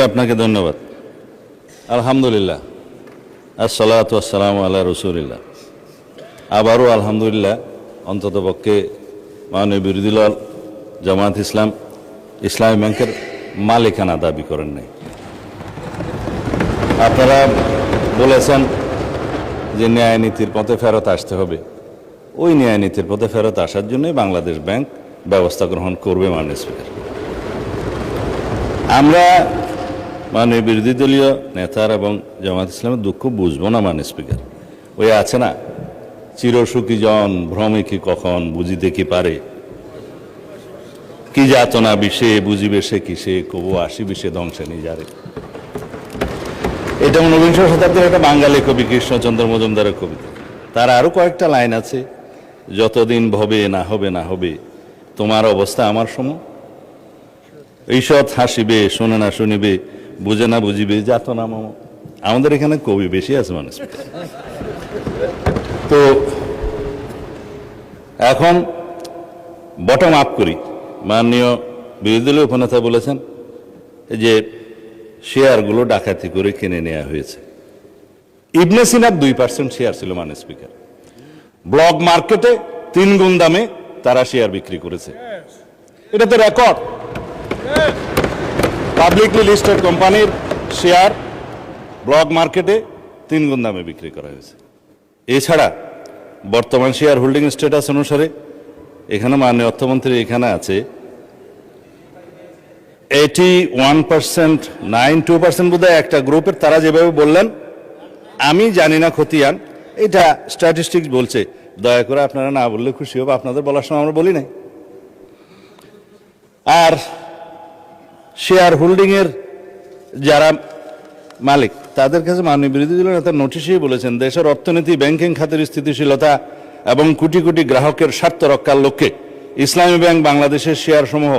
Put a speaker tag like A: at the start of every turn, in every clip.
A: আপনাকে ধন্যবাদ। আলহামদুলিল্লাহ, আসসালাতু ওয়াসসালামু আলা রাসূলিল্লাহ। আবারও আলহামদুলিল্লাহ, অন্ততপক্ষে মাননীয় বিরোধী দল জামায়াত ইসলাম ইসলামী ব্যাংকের মালিকানা দাবি করেন নাই। আপনারা বলেছেন যে ন্যায় নীতির পথে ফেরত আসতে হবে। ওই ন্যায় নীতির পথে ফেরত আসার জন্যই বাংলাদেশ ব্যাংক ব্যবস্থা গ্রহণ করবে মাননীয় স্পিকার। আমরা মাননীয় বিরোধী দলীয় নেতার এবং জামায়াত ইসলামের দুঃখ বুঝবো না মাননীয় স্পিকার। ওই আছে না, চিরসুখী জন ভ্রমে কি কখন বুঝিতে কি পারে, কি যাতনা বিষে বুঝিবে সে কিসে, কবু আসি বিষে ধ্বংসে নিয়ে যারে। এটা 19বিংশ শতাব্দীর একটা বাঙালি কবি কৃষ্ণচন্দ্র মজুমদারের কবিতা। তার আরো কয়েকটা লাইন আছে, যতদিন ভবে না হবে না হবে তোমার অবস্থা আমার সম, ঈষৎ হাসিবে শোনে না শুনিবে, বুঝে না বুঝিবে যাতনা মম। আমাদের এখানে কবি বেশি আছে মানুষ। তো এখন বটম আপ করি। মাননীয় বিরোধী দলীয় উপনেতা বলেছেন যে শেয়ারগুলো ডাকাতি করে কিনে নেওয়া হয়েছে। ইবনে সিনার 2% শেয়ার ছিল মাননীয় স্পিকার। ব্লক মার্কেটে 3 গুণ দামে তারা শেয়ার বিক্রি করেছে। এটা তো রেকর্ড। পাবলিকলি লিস্টেড কোম্পানির শেয়ার ব্লক মার্কেটে 3 গুণ দামে বিক্রি করা হয়েছে। এছাড়া বর্তমান শেয়ার হোল্ডিং স্ট্যাটাস অনুসারে এখানে মাননীয় অর্থমন্ত্রী এখানে আছে 81%, 92% বোধহয় একটা গ্রুপের। তারা যেভাবে বললেন আমি জানি না খতিয়ান, এটা স্ট্যাটিস্টিক্স বলছে। দয়া করে আপনারা না বললে খুশি হবে, আপনাদের বলার সময় আমরা বলি নাই। আর শেয়ার হোল্ডিং এর যারা মালিক তাদের কাছে মাননীয় বিরোধী দলের নেতা নোটিশেই বলেছেন দেশের অর্থনীতি, ব্যাংকিং খাতের স্থিতিশীলতা এবং কোটি কোটি গ্রাহকের স্বার্থ রক্ষার লক্ষ্যে ইসলামী ব্যাংক বাংলাদেশের শেয়ার সমূহ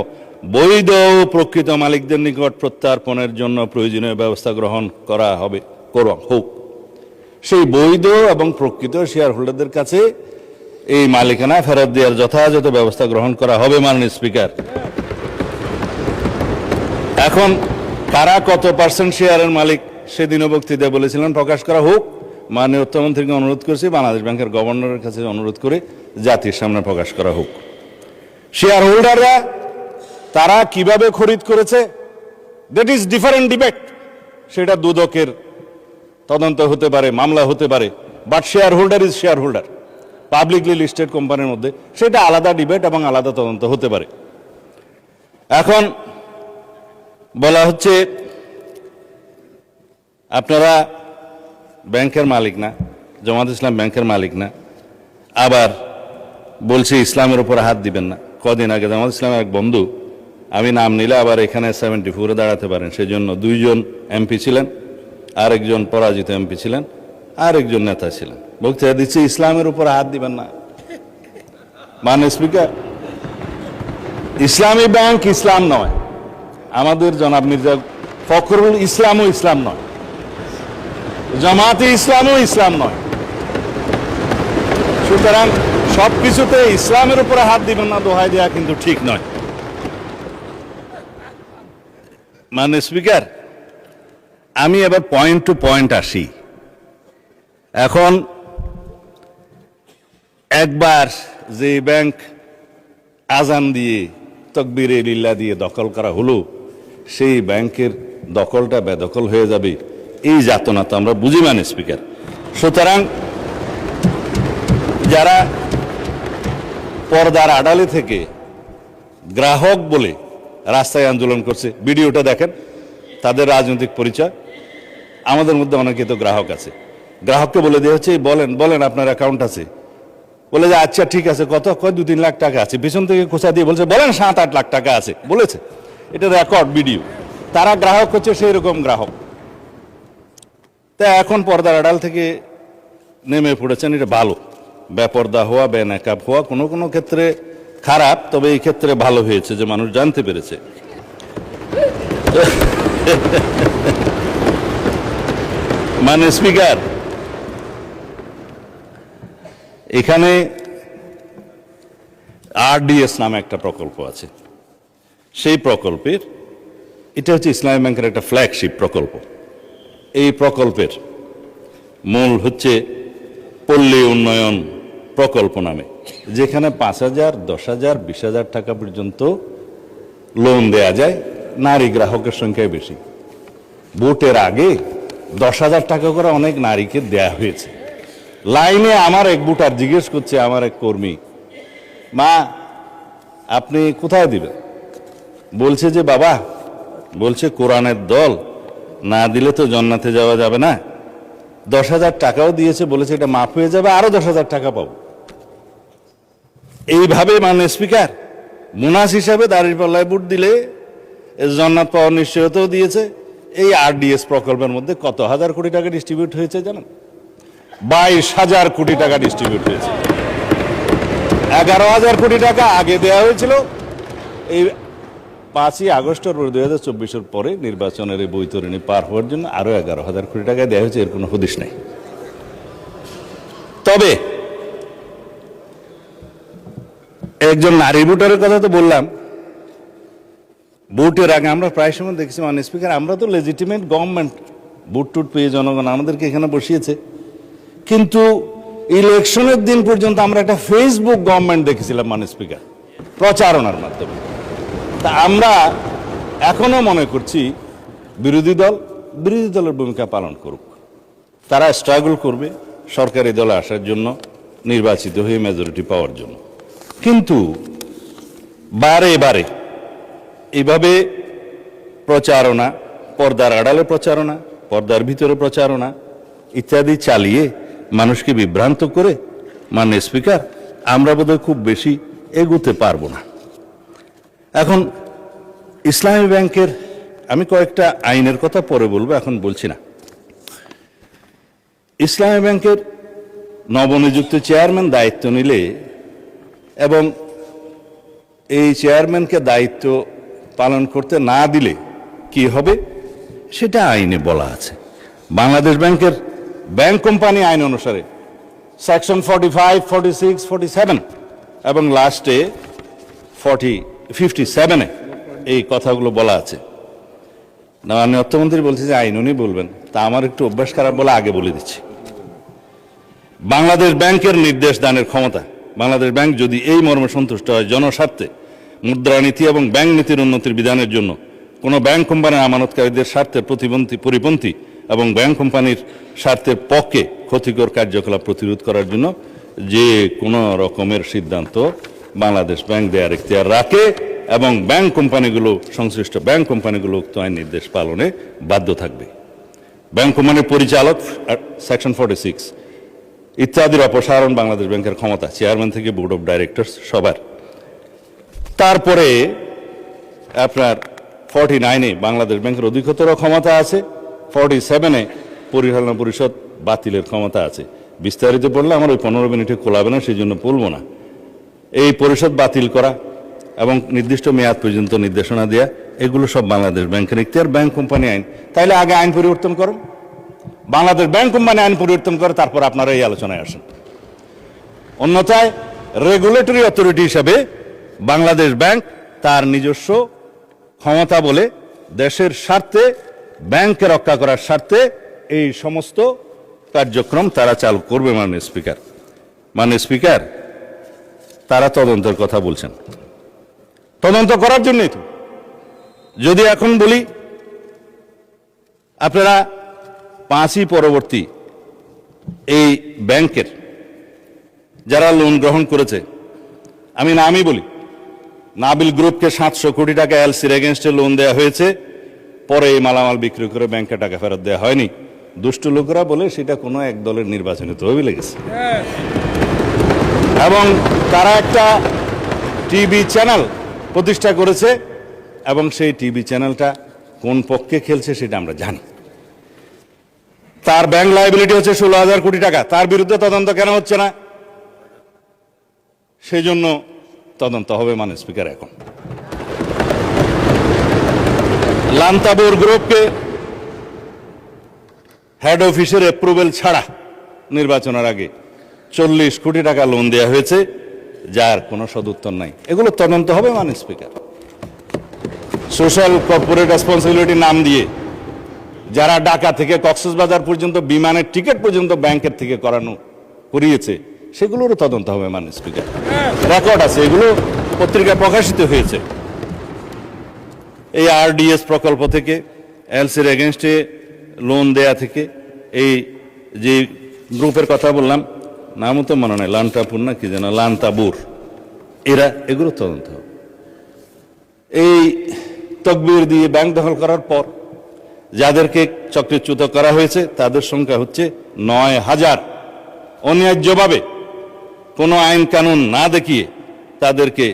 A: বৈধ ও প্রকৃত মালিকদের নিকট প্রত্যার্পণের জন্য প্রয়োজনীয় ব্যবস্থা গ্রহণ করা হবে হোক। সেই বৈধ এবং প্রকৃত শেয়ার হোল্ডারদের কাছে এই মালিকানা ফেরত দেওয়ার যথাযথ ব্যবস্থা গ্রহণ করা হবে মাননীয় স্পিকার। এখন কারা কত পার্সেন্ট শেয়ারের মালিক সেদিনও বক্তৃতায় বলেছিলেন প্রকাশ করা হোক। মাননীয় অর্থমন্ত্রীকে অনুরোধ করেছি, বাংলাদেশ ব্যাংকের গভর্নরের কাছে অনুরোধ করে জাতির সামনে প্রকাশ করা হোক। শেয়ার হোল্ডাররা তারা কিভাবে খরিদ করেছে দ্যাট ইজ ডিফারেন্ট ডিবেট। সেটা দুদকের তদন্ত হতে পারে, মামলা হতে পারে, but share holder is share holder. Publicly listed কোম্পানির মধ্যে সেটা আলাদা ডিবেট এবং আলাদা তদন্ত হতে পারে। এখন বলা হচ্ছে আপনারা ব্যাংকের মালিক না, জামায়াত ইসলাম ব্যাংকের মালিক না, আবার বলছে ইসলামের উপর হাত দিবেন না। কদিন আগে জামায়াত ইসলামের এক বন্ধু, আমি নাম নিলে আবার এখানে 74-এ দাঁড়াতে পারেন, সেজন্য 2 জন এমপি ছিলেন, আরেকজন পরাজিত এমপি ছিলেন, আরেকজন নেতা ছিলেন, বক্তৃতা দিচ্ছে ইসলামের উপর হাত দিবেন না। মাননীয় স্পিকার, ইসলামী ব্যাংক ইসলাম নয়, আমাদের জনাব মির্জা ফখরুল ইসলামও ইসলাম নয়, জামায়াতে ইসলামও ইসলাম নয়। সুতরাং সবকিছুতে ইসলামের উপরে হাত দিবেন না দোহাই দেওয়া কিন্তু ঠিক নয়। মাননীয় স্পিকার, আমি এবার পয়েন্ট টু পয়েন্ট আসি। এখন একবার যে ব্যাংক আজান দিয়ে তকবীরে লিল্লাহ দিয়ে দখল করা হলো, সেই ব্যাংকের দখলটা বেদখল হয়ে যাবে, এই যাতনা তো আমরা বুঝি মাননীয় স্পিকার। সুতরাং যারা পর্দার আড়ালে থেকে গ্রাহক বলে রাস্তায় আন্দোলন করছে, ভিডিওটা দেখেন, তাদের রাজনৈতিক পরিচয়। আমাদের মধ্যে অনেকে তো গ্রাহক আছে, গ্রাহককে বলে দেওয়া হচ্ছে বলেন বলেন আপনার অ্যাকাউন্ট আছে, বলে যে আচ্ছা ঠিক আছে, কত, কয় 2-3 লাখ টাকা আছে, পিছন থেকে খোঁচা দিয়ে বলছে বলেন 7-8 লাখ টাকা আছে বলেছে। এটা রেকর্ড ভিডিও। তারা গ্রাহক হচ্ছে সেই রকম গ্রাহক। তা এখন পর্দার আড়াল থেকে নেমে পড়েছেন, এটা ভালো। বেপর্দা হওয়া, বেনাকাব হওয়া কোনো কোনো ক্ষেত্রে খারাপ, তবে এই ক্ষেত্রে ভালো হয়েছে যে মানুষ জানতে পেরেছে। মাননীয় স্পিকার, এখানে আরডিএস নামে একটা প্রকল্প আছে। সেই প্রকল্পের এটা হচ্ছে ইসলামী ব্যাংকের একটা ফ্ল্যাগশিপ প্রকল্প। এই প্রকল্পের মূল হচ্ছে পল্লী উন্নয়ন প্রকল্প নামে, যেখানে 5,000, 10,000, 20,000 টাকা পর্যন্ত লোন দেয়া যায়। নারী গ্রাহকের সংখ্যায় বেশি। ভোটের আগে 10,000 টাকা করে অনেক নারীকে দেয়া হয়েছে। লাইনে আমার এক ভোটার জিজ্ঞেস করছে, আমার এক কর্মী, মা আপনি কোথায় দিবেন? বলছে যে বাবা, বলছে কোরআনের দল না দিলে তো জান্নাতে যাওয়া যাবে না। 10,000 টাকাও দিয়েছে, বলেছে এটা মাফ হয়ে যাবে, আরো 10,000 টাকা পাবো। এইভাবে মাননীয় স্পিকার বোনাস হিসাবে দাঁড়িপাল্লায় ভোট দিলে জান্নাত পাওয়ার নিশ্চয়তাও দিয়েছে। এই RDS প্রকল্পের মধ্যে কত হাজার কোটি টাকা ডিস্ট্রিবিউট হয়েছে জানেন? 22,000 কোটি টাকা ডিস্ট্রিবিউট হয়েছে। 11,000 কোটি টাকা আগে দেওয়া হয়েছিল। এই 5ই আগস্টের 2024-এর পরে নির্বাচনের এই বৈতরণী পার হওয়ার জন্য আরো 11,000 কোটি টাকা দেওয়া হয়েছে। এর কোনো হদিশ নেই। তবে একজন নারী ভোটারের কথা তো বললাম। ভোটের আগে আমরা প্রায় সময় দেখছি মাননীয় স্পিকার, আমরা তো লেজিটিমেট গভর্নমেন্ট, ভোট টুট পেয়ে জনগণ আমাদেরকে এখানে বসিয়েছে, কিন্তু ইলেকশনের দিন পর্যন্ত আমরা একটা ফেসবুক গভর্নমেন্ট দেখেছিলাম মাননীয় স্পিকার, প্রচারণার মাধ্যমে। তা আমরা এখনো মনে করছি বিরোধী দলের ভূমিকা পালন করুক। তারা স্ট্রাগল করবে সরকারি দলে আসার জন্য, নির্বাচিত হয়ে মেজরিটি পাওয়ার জন্য। কিন্তু বারে বারে এইভাবে প্রচারণা, পর্দার আড়ালে প্রচারণা, পর্দার ভিতরে প্রচারণা ইত্যাদি চালিয়ে মানুষকে বিভ্রান্ত করে মাননীয় স্পিকার আমরা বোধহয় খুব বেশি এগোতে পারবো না। এখন ইসলামী ব্যাংকের আমি কয়েকটা আইনের কথা পরে বলবো, এখন বলছি না। ইসলামী ব্যাংকের নবনিযুক্ত চেয়ারম্যান দায়িত্ব নিলে এবং এই চেয়ারম্যানকে দায়িত্ব পালন করতে না দিলে কি হবে সেটা আইনে বলা আছে। বাংলাদেশ ব্যাংকের ব্যাংক কোম্পানি আইন অনুসারে সেকশন 45, 46, 47 এবং লাস্টে 57-এ এই কথাগুলো বলা আছে। না, মাননীয় অর্থমন্ত্রী বলছে যে আইন উনি বলবেন, তা আমার একটু অভ্যাস খারাপ বলে আগে বলে দিচ্ছি। বাংলাদেশ ব্যাংকের নির্দেশ দানের ক্ষমতা, বাংলাদেশ ব্যাংক যদি এই মর্মে সন্তুষ্ট হয় জনস্বার্থে মুদ্রানীতি এবং ব্যাংক নীতির উন্নতির বিধানের জন্য কোনো ব্যাংক কোম্পানির আমানতকারীদের স্বার্থের পরিপন্থী এবং ব্যাংক কোম্পানির স্বার্থের পক্ষে ক্ষতিকর কার্যকলাপ প্রতিরোধ করার জন্য যে কোনো রকমের সিদ্ধান্ত বাংলাদেশ ব্যাংক দেওয়ার এখতিয়ার রাখে এবং ব্যাংক কোম্পানিগুলো, সংশ্লিষ্ট ব্যাংক কোম্পানিগুলো উক্ত আইন নির্দেশ পালনে বাধ্য থাকবে। ব্যাংক কোম্পানির পরিচালক সেকশন 46 ইত্যাদির অপসারণ বাংলাদেশ ব্যাংকের ক্ষমতা, চেয়ারম্যান থেকে বোর্ড অফ ডাইরেক্টরস সবার। তারপরে আপনার 49-এ বাংলাদেশ ব্যাংকের অধিকতর ক্ষমতা আছে, 47-এ পরিচালনা পরিষদ বাতিলের ক্ষমতা আছে। বিস্তারিত পড়লে আমার ওই 15 মিনিটে কোলাবে না, সেই জন্য বলবো না। এই পরিষদ বাতিল করা এবং নির্দিষ্ট মেয়াদ পর্যন্ত নির্দেশনা দেয়া, এগুলো সব বাংলাদেশ ব্যাংকের এখতিয়ার, ব্যাংক কোম্পানি আইন। তাইলে আগে আইন পরিবর্তন করুন, বাংলাদেশ ব্যাংক কোম্পানি আইন পরিবর্তন করে তারপর আপনারা এই আলোচনায় আসেন। অন্যথায় রেগুলেটরি অথরিটি হিসাবে বাংলাদেশ ব্যাংক তার নিজস্ব ক্ষমতা বলে দেশের স্বার্থে, ব্যাংকে রক্ষা করার স্বার্থে এই সমস্ত কার্যক্রম তারা চালু করবে। মাননীয় স্পিকার তারা তদন্তের কথা বলছেন, তদন্ত করার জন্যই তো। যদি এখন বলি আপনারা 5ই পরবর্তী এই ব্যাংকের যারা লোন গ্রহণ করেছে, আমি নামই বলি, নাবিল গ্রুপকে 700 কোটি টাকা এলসির এগেনস্টে লোন দেওয়া হয়েছে, পরে এই মালামাল বিক্রি করে ব্যাংকে টাকা ফেরত দেওয়া হয়নি। দুষ্ট লোকেরা বলে সেটা কোনো এক দলের নির্বাচনে তহবিলে গেছে। এবং তারা একটা টিভি চ্যানেল প্রতিষ্ঠা করেছে এবং সেই টিভি চ্যানেলটা কোন পক্ষে খেলছে সেটা আমরা জানি। তার ব্যাংক লায়াবিলিটি হচ্ছে 16,000 কোটি টাকা। তার বিরুদ্ধে তদন্ত কেন হচ্ছে না? সেই জন্য তদন্ত হবে মাননীয় স্পিকার। এখন লান্তাবুর গ্রুপকে হেড অফিসের অ্যাপ্রুভেল ছাড়া নির্বাচনের আগে 40 কোটি টাকা লোন দেওয়া হয়েছে, যার কোনো সদুত্তর নাই। এগুলো তদন্ত হবে মাননীয় স্পিকার। সোশ্যাল কর্পোরেট রেসপন্সিবিলিটি নাম দিয়ে যারা ঢাকা থেকে কক্সবাজার পর্যন্ত বিমানের টিকিট পর্যন্ত ব্যাংকের থেকে করিয়েছে, সেগুলোরও তদন্ত হবে মাননীয় স্পিকার। রেকর্ড আছে, এগুলো পত্রিকায় প্রকাশিত হয়েছে। এই আরডিএস প্রকল্প থেকে, এলসির এগেনস্টে লোন দেয়া থেকে, এই যে গ্রুপের কথা বললাম, নামও তো মনে নাই, লান্টাপুর না কি যেন, লান্তাবুর, এগুলো তদন্ত হবে। এই তকবির দিয়ে ব্যাংক দখল করার পর যাদেরকে চক্রচ্যুত করা হয়েছে তাদের সংখ্যা হচ্ছে ৯,০০০। অন্যায্যভাবে কোনো আইন কানুন না দেখিয়ে তাদেরকে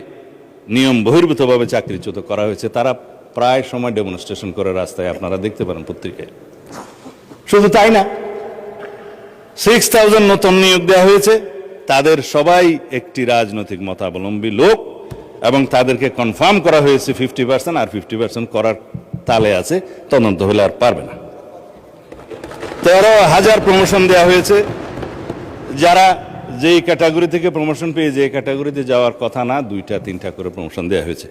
A: নিয়ম বহির্ভূতভাবে চাকরিচ্যুত করা হয়েছে। তারা প্রায় সময় ডেমনস্ট্রেশন করে রাস্তায়, আপনারা দেখতে পারেন পত্রিকায়। শুধু তাই না, 6,000 নতুন নিয়োগ দেওয়া হয়েছে, তাদের সবাই একটি রাজনৈতিক মতাবলম্বী লোক, এবং তাদেরকে কনফার্ম করা হয়েছে 50%, আর 50% করার তালে আছে, তদন্ত হলে আর পারবে না। 13,000 প্রমোশন দেওয়া হয়েছে, যারা যেই ক্যাটাগরি থেকে প্রমোশন পেয়ে যে ক্যাটাগরিতে যাওয়ার কথা না, 2টা 3টা করে প্রমোশন দেওয়া হয়েছে।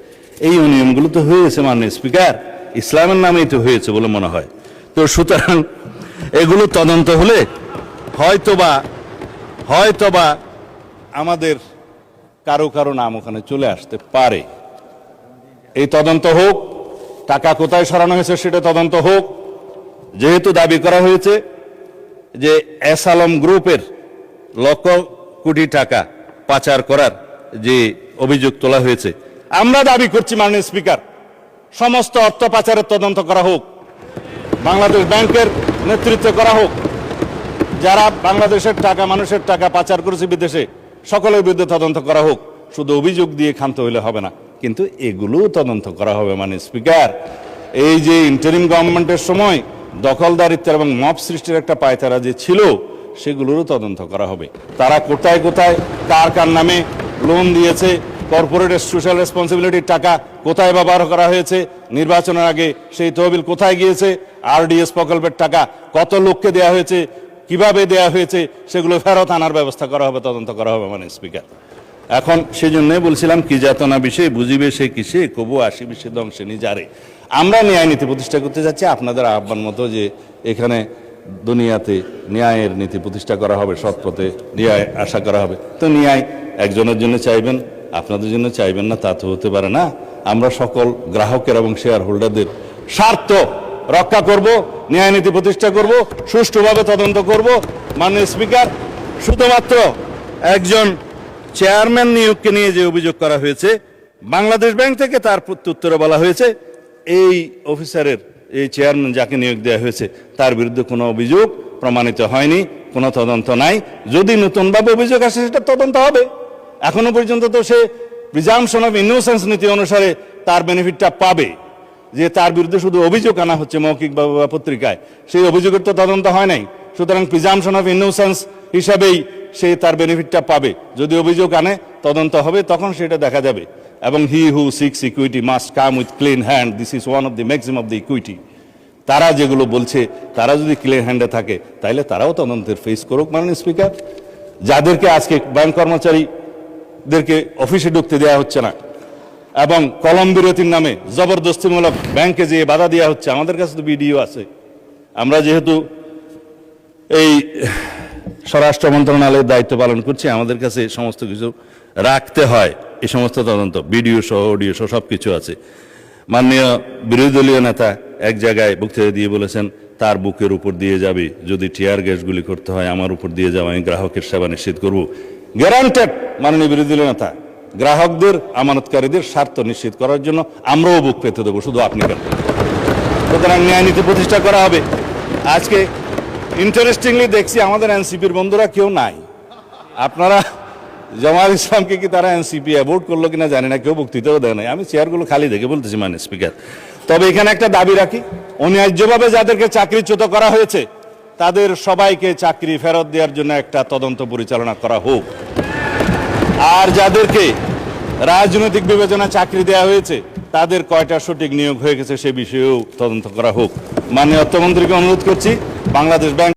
A: এই নিয়মগুলো তো হয়েছে মাননীয় স্পিকার, ইসলামের নামেই তো হয়েছে বলে মনে হয়। তো সুতরাং এগুলো তদন্ত হলে হয়তোবা আমাদের কারো নাম ওখানে চলে আসতে পারে। এই তদন্ত হোক, টাকা কোথায় সরানো হয়েছে সেটা তদন্ত হোক। যেহেতু দাবি করা হয়েছে যে এস আলম গ্রুপের লক্ষ কোটি টাকা পাচার করার যে অভিযোগ তোলা হয়েছে, আমরা দাবি করছি মাননীয় স্পিকার, সমস্ত অর্থ পাচারের তদন্ত করা হোক, বাংলাদেশ ব্যাংকের নেতৃত্বে করা হোক। যারা বাংলাদেশের টাকা, মানুষের টাকা পাচার করেছে বিদেশে, সকলের বিরুদ্ধে তদন্ত করা হোক। শুধু অভিযোগ দিয়ে ক্ষান্ত হইলে হবে না, কিন্তু এগুলোও তদন্ত করা হবে মাননীয় স্পিকার। এই যে ইন্টারিম গভর্নমেন্টের সময় দখলদারিত্বের এবং মব সৃষ্টির একটা পায়তারা যে ছিল, সেগুলোরও তদন্ত করা হবে। তারা কোথায় কোথায় কার নামে লোন দিয়েছে, কর্পোরেট সোশ্যাল রেসপন্সিবিলিটির টাকা কোথায় ব্যবহার করা হয়েছে, নির্বাচনের আগে সেই তহবিল কোথায় গিয়েছে, আরডিএস প্রকল্পের টাকা কত লোককে দেওয়া হয়েছে, কিভাবে দেওয়া হয়েছে, সেগুলো ফেরত আনার ব্যবস্থা করা হবে, তদন্ত করা হবে মাননীয় স্পিকার। এখন সেই জন্যই বলছিলাম, কি যাতনা বিষয়ে বুঝিবে সে কিসে, কবু আসিবে সে ধ্বংসে নিজারে। আমরা ন্যায় নীতি প্রতিষ্ঠা করতে যাচ্ছি, আপনাদের আহ্বান মতো যে এখানে দুনিয়াতে ন্যায়ের নীতি প্রতিষ্ঠা করা হবে, সৎ পথে ন্যায় আশা করা হবে। তো ন্যায় একজনের জন্য চাইবেন, আপনাদের জন্য চাইবেন না, তা তো হতে পারে না। আমরা সকল গ্রাহকের এবং শেয়ার হোল্ডারদের স্বার্থ রক্ষা করব, ন্যায় নীতি প্রতিষ্ঠা করব, সুষ্ঠুভাবে তদন্ত করব। মাননীয় স্পিকার, শুধুমাত্র একজন চেয়ারম্যান নিয়োগকে নিয়ে যে অভিযোগ করা হয়েছে বাংলাদেশ ব্যাংক থেকে, তার প্রত্যুত্তরে বলা হয়েছে এই অফিসারের, এই চেয়ারম্যান যাকে নিয়োগ দেওয়া হয়েছে তার বিরুদ্ধে কোনো অভিযোগ প্রমাণিত হয়নি, কোনো তদন্ত নাই। যদি নতুনভাবে অভিযোগ আসে সেটা তদন্ত হবে। এখনো পর্যন্ত তো সে প্রিজাম্পশন অফ ইনোসেন্স নীতি অনুসারে তার বেনিফিটটা পাবে, যে তার বিরুদ্ধে শুধু অভিযোগ আনা হচ্ছে মৌখিকভাবে বা পত্রিকায়, সেই অভিযোগের তো তদন্ত হয় নাই। সুতরাং প্রিজাম্পশন অফ ইনোসেন্স হিসাবেই সে তার বেনিফিটটা পাবে। যদি অভিযোগ আনে, তদন্ত হবে, তখন সেটা দেখা যাবে। এবং he who seeks equity must come with clean hand, this is one of the maximum of the equity. তারা যেগুলো বলছে, তারা যদি ক্লিন হ্যান্ডে থাকে, তাইলে তারাও তদন্তের ফেস করুক মাননীয় স্পিকার। যাদেরকে আজকে ব্যাংক কর্মচারীদেরকে অফিসে ঢুকতে দেওয়া হচ্ছে না, এবং কলম বিরতির নামে জবরদস্তিমূলক ব্যাংকে যেয়ে বাধা দেওয়া হচ্ছে, আমাদের কাছে তো ভিডিও আছে। আমরা যেহেতু এই স্বরাষ্ট্র মন্ত্রণালয়ের দায়িত্ব পালন করছি, আমাদের কাছে সমস্ত কিছু রাখতে হয়। এই সমস্ত তদন্ত ভিডিও সহ, অডিও সহ সব কিছু আছে। মাননীয় বিরোধী দলীয় নেতা এক জায়গায় বক্তৃতা দিয়ে বলেছেন, তার বুকের উপর দিয়ে যাবে, যদি টিয়ার গ্যাস গুলি করতে হয় আমার উপর দিয়ে যাবে, আমি গ্রাহকের সেবা নিশ্চিত করবো। গ্যারান্টেড মাননীয় বিরোধী দলীয় নেতা, গ্রাহকদের, আমানতকারীদের স্বার্থ নিশ্চিত করার জন্য আমরাও বুক পেতে দেবো, শুধু আপনি কেন। সুতরাং ন্যায় নীতি প্রতিষ্ঠা করা হবে। আজকে ইন্টারেস্টিংলি দেখছি আমাদের এনসিপির বন্ধুরা কেউ নাই। আপনারা জামায়াত ইসলামকে কি তারা এনসিপি অ্যাভোর্ড করলো কিনা জানি না, কেউ বক্তৃতাও দেয় নাই। আমি চেয়ারগুলো খালি দেখে বলতেছি মাননীয় স্পিকার। তবে এখানে একটা দাবি রাখি, অন্যায্যভাবে যাদেরকে চাকরিচ্যুত করা হয়েছে তাদের সবাইকে চাকরি ফেরত দেওয়ার জন্য একটা তদন্ত পরিচালনা করা হোক। আর যাদেরকে রাজনৈতিক বিবেচনা চাকরি দেওয়া হয়েছে তাদের কয়টা সঠিক নিয়োগ হয়ে গেছে সে বিষয়েও তদন্ত করা হোক। মাননীয় অর্থমন্ত্রীকে অনুরোধ করছি, বাংলাদেশ ব্যাংক